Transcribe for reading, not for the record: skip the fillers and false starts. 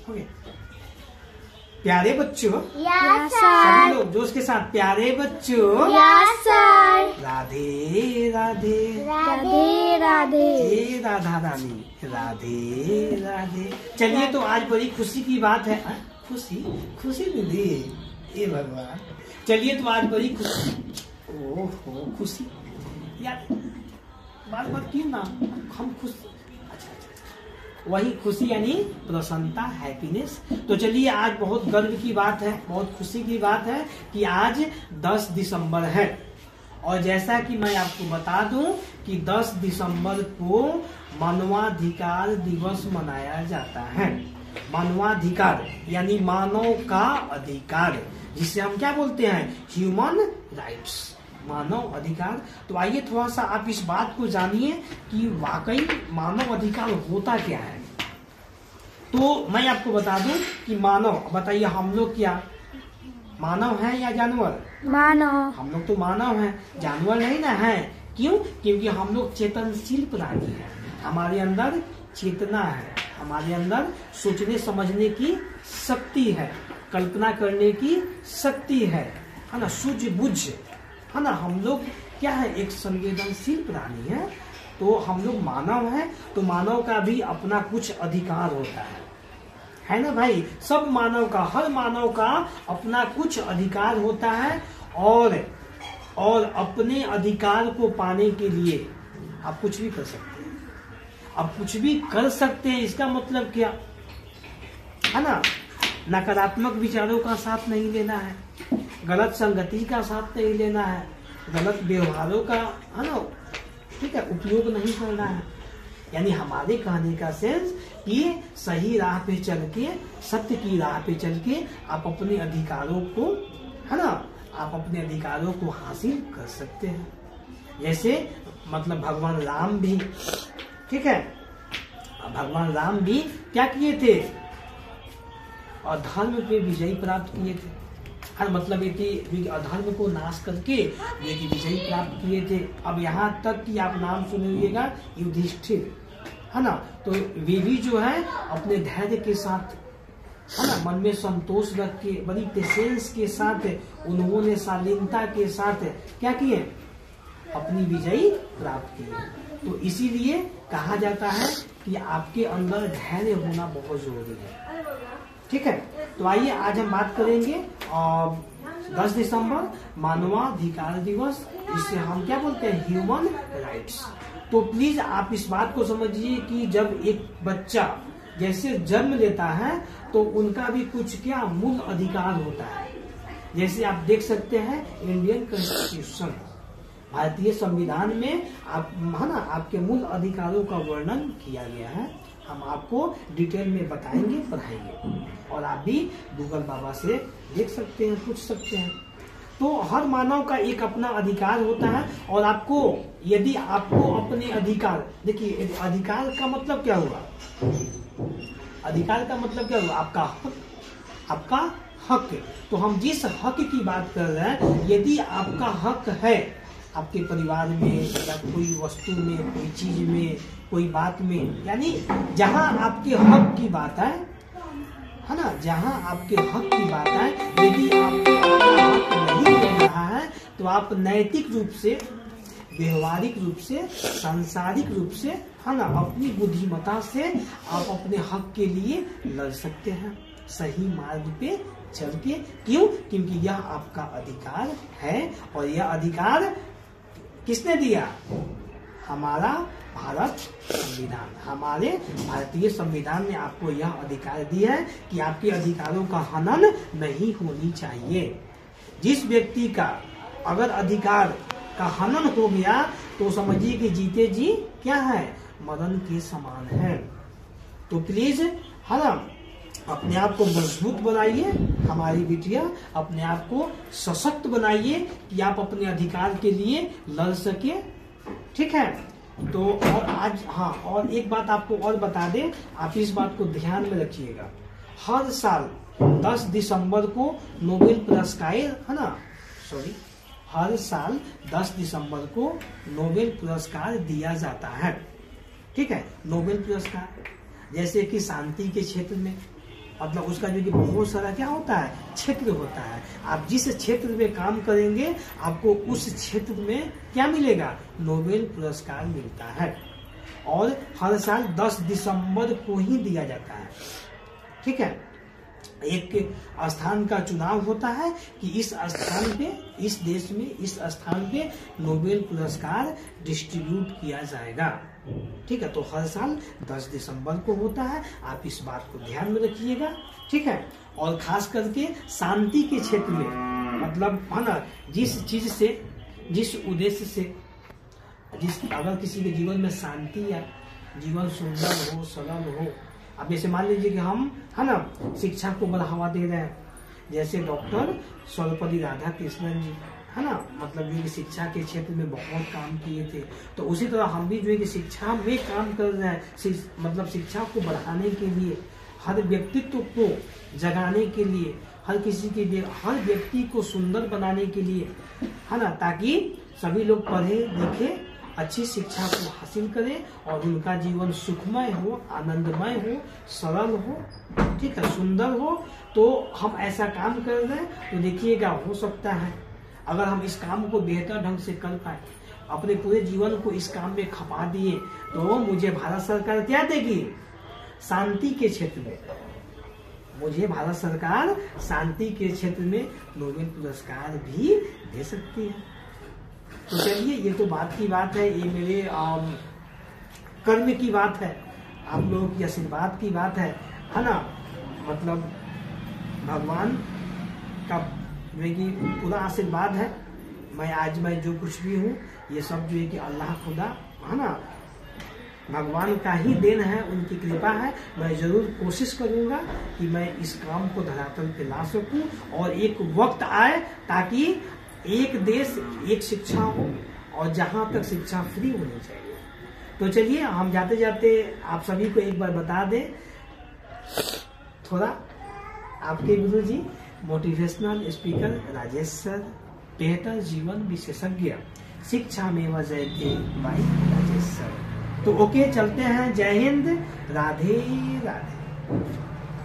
हो गया। प्यारे बच्चों, यस सभी सर। लोग जोश के साथ, प्यारे बच्चों, यस सर। राधे राधे, राधे राधे। हे राधा रानी, राधे राधे। चलिए, तो आज बड़ी खुशी की बात है। खुशी खुशी दीदी, हे भगवान। चलिए, तो आज बड़ी खुशी, ओहो खुशी यार, बार बार क्यों ना हम खुश। अच्छा, वही खुशी यानी प्रसन्नता, हैप्पीनेस। तो चलिए, आज बहुत गर्व की बात है, बहुत खुशी की बात है कि आज 10 दिसंबर है। और जैसा कि मैं आपको बता दूं कि 10 दिसंबर को मानवाधिकार दिवस मनाया जाता है। मानवाधिकार यानी मानव का अधिकार, जिसे हम क्या बोलते हैं, ह्यूमन राइट्स, मानव अधिकार। तो आइए थोड़ा सा आप इस बात को जानिए कि वाकई मानव अधिकार होता क्या है। तो मैं आपको बता दूं कि मानव, बताइए हम लोग क्या मानव हैं या जानवर? मानव। हम लोग तो मानव हैं, जानवर नहीं ना है। क्यों? क्योंकि हम लोग चेतनशील प्राणी हैं। हमारे अंदर चेतना है, हमारे अंदर सोचने समझने की शक्ति है, कल्पना करने की शक्ति है ना, सूझबूझ है ना। हम लोग क्या है, एक संवेदनशील प्राणी है। तो हम लोग मानव हैं, तो मानव का भी अपना कुछ अधिकार होता है ना भाई। सब मानव का, हर मानव का अपना कुछ अधिकार होता है। और अपने अधिकार को पाने के लिए आप कुछ भी कर सकते हैं, आप कुछ भी कर सकते हैं। इसका मतलब क्या है ना, नकारात्मक विचारों का साथ नहीं लेना है, गलत संगति का साथ नहीं लेना है, गलत व्यवहारों का, है ना, ठीक है, उपयोग नहीं करना है। यानी हमारे कहने का सेंस कि सही राह पे चल के, सत्य की राह पे चल के आप अपने अधिकारों को, है ना, आप अपने अधिकारों को हासिल कर सकते हैं। जैसे मतलब भगवान राम भी, ठीक है, भगवान राम भी क्या किए थे, और धर्म पे विजय प्राप्त किए थे। हर मतलब ये कि अधर्म को नाश करके ये कि विजय प्राप्त किए थे। अब यहाँ तक कि आप नाम सुनिएगा युधिष्ठिर, है ना, तो वे भी जो है अपने धैर्य के साथ, है ना, मन में संतोष रख के, बड़ी पेशेंस के साथ उन्होंने शालीनता के साथ क्या किए, अपनी विजय प्राप्त की। तो इसीलिए कहा जाता है कि आपके अंदर धैर्य होना बहुत जरूरी है, ठीक है। तो आइए आज हम बात करेंगे 10 दिसंबर मानवाधिकार दिवस, जिसे हम क्या बोलते हैं, ह्यूमन राइट्स। तो प्लीज आप इस बात को समझिए कि जब एक बच्चा जैसे जन्म लेता है तो उनका भी कुछ क्या मूल अधिकार होता है। जैसे आप देख सकते हैं इंडियन कॉन्स्टिट्यूशन, भारतीय संविधान में आप, है ना, आपके मूल अधिकारों का वर्णन किया गया है। हम आपको डिटेल में बताएंगे, पढ़ाएंगे, और आप भी गूगल बाबा से देख सकते हैं, पूछ सकते हैं। तो हर मानव का एक अपना अधिकार होता है। और आपको, यदि आपको अपने अधिकार, देखिए अधिकार का मतलब क्या हुआ, अधिकार का मतलब क्या हुआ, आपका हक, आपका हक। तो हम जिस हक की बात कर रहे हैं, यदि आपका हक है आपके परिवार में या कोई वस्तु में, कोई चीज में, कोई बात में, यानी जहां आपके हक की बात है ना, जहां आपके हक की बात है, यदि आपको अपना हक नहीं मिल रहा है तो आप नैतिक रूप से, व्यवहारिक रूप से, सांसारिक रूप से, है ना, अपनी बुद्धिमत्ता से आप अपने हक के लिए लड़ सकते हैं, सही मार्ग पे चल के। क्यों? क्योंकि यह आपका अधिकार है। और यह अधिकार किसने दिया? हमारा भारत संविधान, हमारे भारतीय संविधान ने आपको यह अधिकार दिया है कि आपके अधिकारों का हनन नहीं होनी चाहिए। जिस व्यक्ति का अगर अधिकार का हनन हो गया तो समझिए कि जीते जी क्या है, मरण के समान है। तो प्लीज, है ना, अपने आप को मजबूत बनाइए, हमारी बिटिया, अपने आप को सशक्त बनाइए कि आप अपने अधिकार के लिए लड़ सके, ठीक है। तो और आज, हाँ, और एक बात आपको और बता दें, आप इस बात को ध्यान में रखिएगा, हर साल 10 दिसंबर को नोबेल पुरस्कार, है ना, सॉरी, हर साल 10 दिसंबर को नोबेल पुरस्कार दिया जाता है, ठीक है। नोबेल पुरस्कार जैसे कि शांति के क्षेत्र में, मतलब उसका जो कि बहुत सारा क्या होता है, क्षेत्र होता है। आप जिस क्षेत्र में काम करेंगे आपको उस क्षेत्र में क्या मिलेगा, नोबेल पुरस्कार मिलता है। और हर साल 10 दिसंबर को ही दिया जाता है। ठीक है, एक स्थान का चुनाव होता है कि इस स्थान पे, इस देश में इस स्थान पे नोबेल पुरस्कार डिस्ट्रीब्यूट किया जाएगा। ठीक है, तो हर साल 10 दिसंबर को होता है, आप इस बात को ध्यान में रखिएगा। ठीक है, और खास करके शांति के क्षेत्र में, मतलब है ना, जिस चीज से, जिस उद्देश्य से, अगर किसी के जीवन में शांति या जीवन सुंदर हो, सरल हो। अब जैसे मान लीजिए कि हम है ना शिक्षा को बढ़ावा दे रहे हैं, जैसे डॉक्टर सर्वपल्ली राधाकृष्णन जी है ना, मतलब जो शिक्षा के क्षेत्र में बहुत काम किए थे, तो उसी तरह हम भी जो है कि शिक्षा में काम कर रहे हैं। मतलब शिक्षा को बढ़ाने के लिए, हर व्यक्तित्व को जगाने के लिए, हर किसी के लिए, हर व्यक्ति को सुंदर बनाने के लिए, है ना, ताकि सभी लोग पढ़े लिखे, अच्छी शिक्षा को हासिल करें और उनका जीवन सुखमय हो, आनंदमय हो, सरल हो, ठीक है, सुंदर हो। तो हम ऐसा काम कर रहे हैं, तो देखिएगा हो सकता है अगर हम इस काम को बेहतर ढंग से कर पाए, अपने पूरे जीवन को इस काम में खपा दिए, तो मुझे भारत सरकार क्या देगी, शांति के क्षेत्र में मुझे भारत सरकार शांति के क्षेत्र में नोबेल पुरस्कार भी दे सकती है। तो चलिए, ये तो बात की बात है, ये मेरे कर्म की बात है, आप लोगों की आशीर्वाद की बात है ना। मतलब भगवान का पूरा आशीर्वाद है। मैं जो कुछ भी हूँ, ये सब जो है कि अल्लाह खुदा है ना, भगवान का ही देन है, उनकी कृपा है। मैं जरूर कोशिश करूंगा कि मैं इस काम को धरातल पे ला सकूं और एक वक्त आए ताकि एक देश एक शिक्षा हो और जहां तक शिक्षा फ्री होनी चाहिए। तो चलिए, हम जाते जाते आप सभी को एक बार बता दें थोड़ा, आपके गुरुजी मोटिवेशनल स्पीकर राजेश सर, बेहतर जीवन विशेषज्ञ, शिक्षा में जयते बाई राजेश सर। तो ओके, चलते हैं। जय हिंद, राधे राधे।